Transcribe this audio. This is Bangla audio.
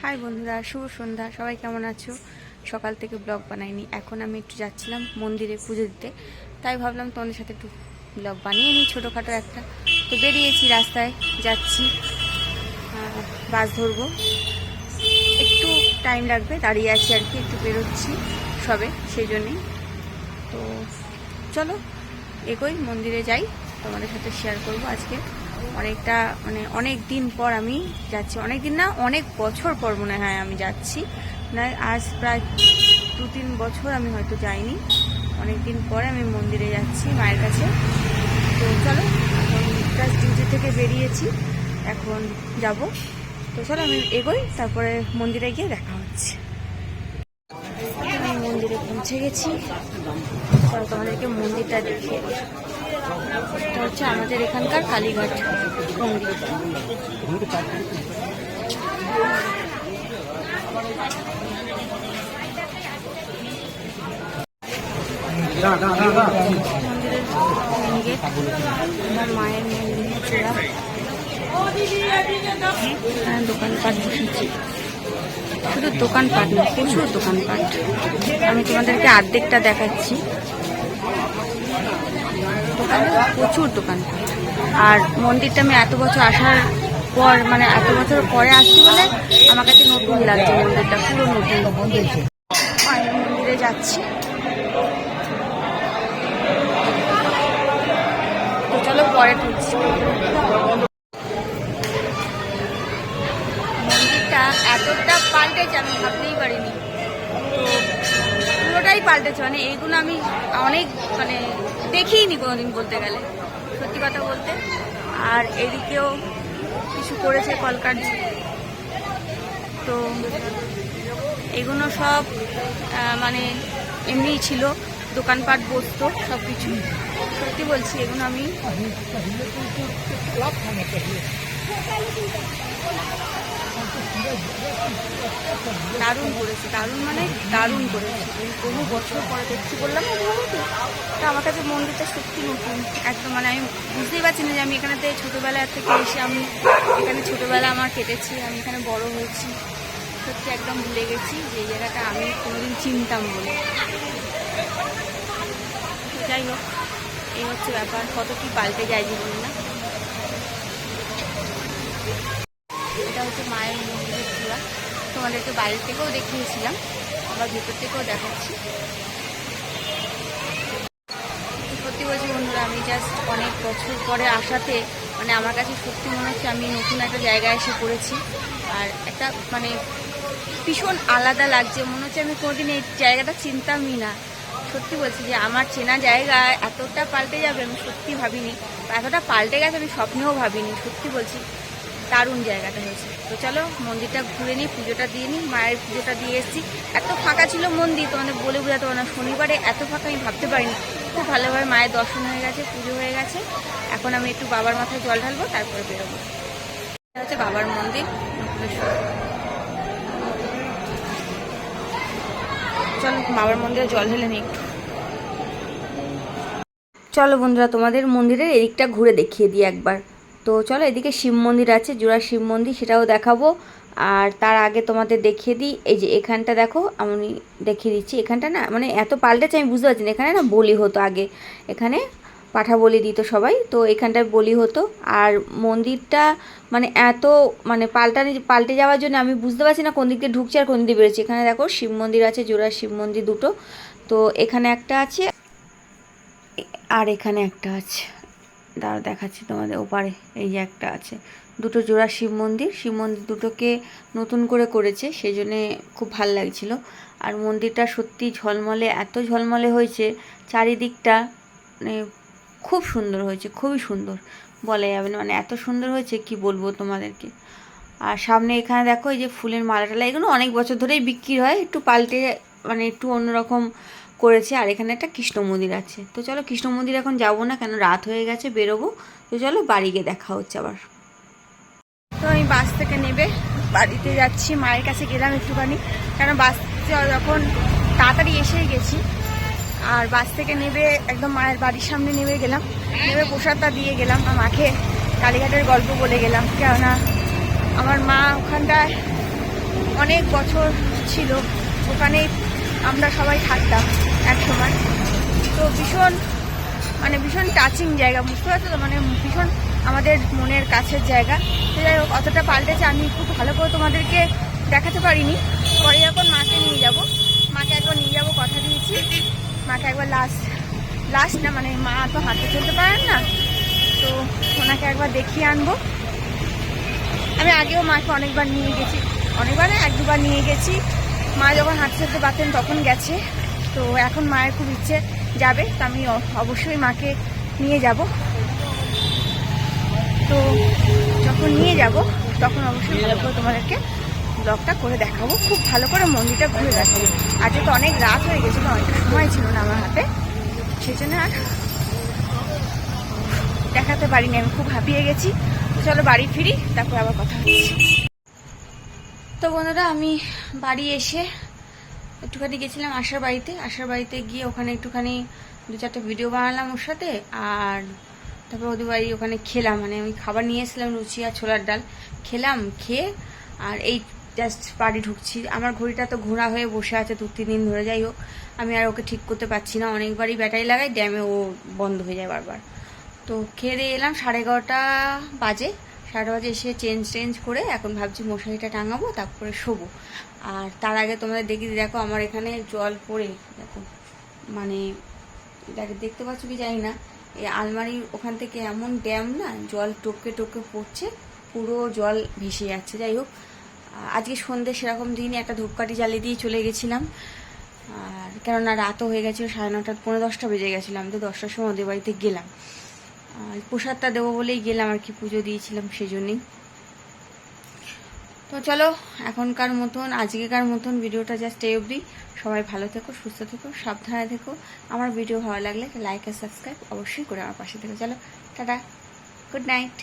হাই বন্ধুরা, শুভ সন্ধ্যা। সবাই কেমন আছো? সকাল থেকে ব্লগ বানাইনি, এখন আমি একটু যাচ্ছিলাম মন্দিরে পুজো দিতে, তাই ভাবলাম তোমাদের সাথে একটু ব্লগ বানিয়ে নিই ছোটোখাটো একটা। তো বেরিয়েছি, রাস্তায় যাচ্ছি, বাস ধরবো, একটু টাইম লাগবে, দাঁড়িয়ে আছি আর কি, একটু বেরোচ্ছি সবে, সেই জন্যেই। তো চলো এগোই, মন্দিরে যাই, তোমাদের সাথে শেয়ার করব আজকে। অনেকটা অনেক দিন পর আমি যাচ্ছি, অনেক দিন না, অনেক বছর পর মনে হয় আমি যাচ্ছি, না আজ প্রায় 2-3 বছর আমি হয়তো যাইনি। অনেক দিন পরে আমি মন্দিরে যাচ্ছি মায়ের কাছে। তো চলো, এখন জাস্ট ডিউটি থেকে বেরিয়েছি, এখন যাব। তো চলো আমি এগোই, তারপরে মন্দিরে গিয়ে দেখা হচ্ছে। আমি মন্দিরে পৌঁছে গেছি, তোমাদেরকে মন্দিরটা দেখিয়ে দিই। এটা হচ্ছে আমাদের এখানকার কালীঘাট মন্দির। মন্দিরের গেট, আমার মায়ের মন্দির চূড়া, দোকানপাট বসেছি, শুধু দোকানপাট না, প্রচুর দোকানপাট। আমি তোমাদেরকে অর্ধেকটা দেখাচ্ছি, প্রচুর দোকানপাট। আর মন্দিরটা আমি এত বছর আসার পর, এত বছর পরে আসছি বলে আমার কাছে নতুন লাগছে, মন্দিরটা পুরো নতুন। মায়ের মন্দিরে যাচ্ছি, তো চলো পরে ঢুকছি। মন্দিরটা এতটা পাল্টেছে আমি ভাবতেই পারিনি, তো পুরোটাই পাল্টেছে, এইগুলো আমি অনেক দেখিনি কোনোদিন বলতে গেলে, সত্যি কথা বলতে। আর এদিকেও কিছু করেছে কলকারখানা, তো এগুলো সব এমনিই ছিল, দোকানপাট বসতো সব কিছু। সত্যি বলছি, এগুলো আমি দারুণ করেছে, দারুণ করেছে। বহু বছর পরে দেখছি, বললাম না তোমাকে, তো আমার কাছে মন্দিরটা সত্যি নতুন একদম। আমি বুঝতেই পারছি না যে আমি এখানেতে ছোটোবেলা থেকে এসে, আমি এখানে ছোটোবেলা আমার কেটেছি, আমি এখানে বড় হয়েছি। সত্যি একদম ভুলে গেছি যে এই জায়গাটা আমি কোনোদিন চিনতাম বলে। যাই হোক, এই হচ্ছে ব্যাপার, কত কি পাল্টে যায় জীবন না। এটা হচ্ছে মায়ের মন্দিরের চূড়া, তোমাদেরকে বাইরে থেকেও দেখিয়েছিলাম, আবার ভেতর থেকেও দেখাচ্ছি। সত্যি বলছি বন্ধুরা, আমি জাস্ট অনেক বছর পরে আসাতে আমার কাছে সত্যি মনে হচ্ছে আমি নতুন একটা জায়গায় এসে পড়েছি। আর একটা ভীষণ আলাদা লাগছে, মনে হচ্ছে আমি কোনোদিন এই জায়গাটা চিনতামই না। সত্যি বলছি যে আমার চেনা জায়গা এতটা পাল্টে যাবে আমি সত্যি ভাবিনি, এতটা পাল্টে গেছে আমি স্বপ্নেও ভাবিনি। সত্যি বলছি, দারুণ জায়গাটা হয়েছে। তো চলো মন্দিরটা ঘুরে নিই, পুজোটা দিয়ে নিই। মায়ের পুজোটা দিয়ে এসেছি, এত ফাঁকা ছিল মন্দির, তোমাদের বলে বোঝাতে পারবো না। শনিবারে এত ফাঁকা আমি ভাবতে পারিনি। খুব ভালোভাবে মায়ের দর্শন হয়ে গেছে, পুজো হয়ে গেছে। এখন আমি একটু বাবার মাথায় জল ঢালবো, তারপরে বেরোবো। এটা হচ্ছে বাবার মন্দির। চলো বাবার মন্দিরে জল ঢেলে নিই একটু। চলো বন্ধুরা, তোমাদের মন্দিরের এদিকটা ঘুরে দেখিয়ে দিই একবার। তো চলো, এদিকে শিব মন্দির আছে, জোড়া শিব মন্দির, সেটাও দেখাবো। আর তার আগে তোমাদের দেখিয়ে দিই, এই যে এখানটা দেখো, আমি দেখিয়ে দিচ্ছি। এখানটা না এত পাল্টেছে আমি বুঝতে পারছি না। এখানে না বলি হতো আগে, এখানে পাঠা বলি দিত সবাই, তো এখানটায় বলি হতো। আর মন্দিরটা এত পাল্টে যাওয়ার জন্য আমি বুঝতে পারছি না কোন দিক দিয়ে ঢুকছে আর কোন দিক দিয়ে বেরোচ্ছে। এখানে দেখো শিব মন্দির আছে, জোড়া শিব মন্দির দুটো, তো এখানে একটা আছে আর এখানে একটা আছে, দাঁড়া দেখাচ্ছি তোমাদের, ওপারে এই যে একটা আছে। দুটো জোড়া শিব মন্দির দুটোকে নতুন করে করেছে, সেই জন্যে খুব ভাল লাগছিল। আর মন্দিরটা সত্যি ঝলমলে, এত ঝলমলে হয়েছে চারিদিকটা, খুব সুন্দর হয়েছে, খুবই সুন্দর, বলা যাবে না, এত সুন্দর হয়েছে কি বলবো তোমাদেরকে। আর সামনে এখানে দেখো এই যে ফুলের মালা টালা, এগুলো অনেক বছর ধরেই বিক্রি হয়, একটু পাল্টে একটু অন্যরকম করেছে। আর এখানে একটা কৃষ্ণ মন্দির আছে। তো চলো কৃষ্ণ মন্দির এখন যাবো না, কেন রাত হয়ে গেছে, বেরোবো। তো চলো বাড়ি গিয়ে দেখা হচ্ছে আবার। তো আমি বাস থেকে নেবে বাড়িতে যাচ্ছি, মায়ের কাছে গেলাম একটুখানি, কারণ বাস যখন তাড়াতাড়ি এসেই গেছি। আর বাস থেকে নেবে একদম মায়ের বাড়ির সামনে নেমে গেলাম, নেমে প্রসাদটা দিয়ে গেলাম, আর মাকে কালীঘাটের গল্প বলে গেলাম, কেননা আমার মা ওখানটায় অনেক বছর ছিল, ওখানে আমরা সবাই থাকতাম এক সময়। তো ভীষণ টাচিং জায়গা, বুঝতে পারছো তো, মানে ভীষণ আমাদের মনের কাছের জায়গা। তো যাই হোক, অতটা পাল্টেছে, আমি খুব ভালো করে তোমাদেরকে দেখাতে পারিনি। পরে যখন মাকে নিয়ে যাব, মাকে একবার নিয়ে যাব কথা দিয়েছি। মাকে একবার লাস্ট না, মানে মা তো হাঁটতে চলতে পারেন না, তো ওনাকে একবার দেখিয়ে আনবো। আমি আগেও মাকে অনেকবার নিয়ে গেছি, অনেকবার 1-2বার নিয়ে গেছি। মা যখন হাঁটতে চলতে পারতেন তখন গেছে। তো এখন মায়ের খুব ইচ্ছে যাবে, তো আমি অবশ্যই মাকে নিয়ে যাব। তো যখন নিয়ে যাব তখন অবশ্যই ভালো করে তোমাদেরকে ব্লগটা করে দেখাবো, খুব ভালো করে মন্দিরটা ঘুরে দেখাবো। আজকে তো অনেক রাত হয়ে গেছিলো, অনেকটা সময় ছিল না আমার হাতে, সেই জন্য আর দেখাতে পারিনি। আমি খুব হাঁপিয়ে গেছি। তো চলো বাড়ি ফিরি, তারপর আবার কথা হচ্ছে। তো বন্ধুরা, আমি বাড়ি এসে একটুখানি গেছিলাম আশার বাড়িতে গিয়ে ওখানে একটুখানি 2-4টা ভিডিও বানালাম ওর সাথে। আর তারপর ওদের বাড়ি ওখানে খেলাম, মানে আমি খাবার নিয়ে এসেছিলাম, লুচি আর ছোলার ডাল খেলাম। খেয়ে আর এই জাস্ট বাড়ি ঢুকছি। আমার ঘড়িটা তো ঘোরা হয়ে বসে আছে 2-3 দিন ধরে। যাই হোক, আমি আর ওকে ঠিক করতে পারছি না, অনেকবারই ব্যাটারি লাগাই, ড্যামে ও বন্ধ হয়ে যায় বারবার। তো খেয়ে দিয়ে এলাম, 11:30 বাজে। 11:30 বাজে এসে চেঞ্জ করে এখন ভাবছি মশারিটা টাঙাবো, তারপরে শোবো। আর তার আগে তোমাদের দেখো আমার এখানে জল পড়ে, দেখো মানে দেখতে পাচ্ছ কি জানি না, এই আলমারির ওখান থেকে এমন ড্যাম না, জল টপকে পড়ছে, পুরো জল ভেসে যাচ্ছে। যাই হোক, আজকে সন্ধ্যে সেরকম দিনই একটা ধূপকাঠি জ্বালিয়ে দিয়ে চলে গেছিলাম। আর কেননা রাতও হয়ে গেছিলো, 9:30 পৌনে 10টা বেজে গেছিলাম। তো 10টার সময় ওদের বাড়িতে গেলাম, আর প্রসাদটা দেবো বলেই গেলাম আর কি, পুজো দিয়েছিলাম সেই জন্যই। তো চলো, আজকেকার মতন ভিডিওটা জাস্ট এই অবধি। সবাই ভালো থেকো, সুস্থ থেকো, সাবধানে থেকো। আমার ভিডিও ভালো লাগলে লাইক আর সাবস্ক্রাইব অবশ্যই করে আমার পাশে থেকো। চলো টাটা, গুড নাইট।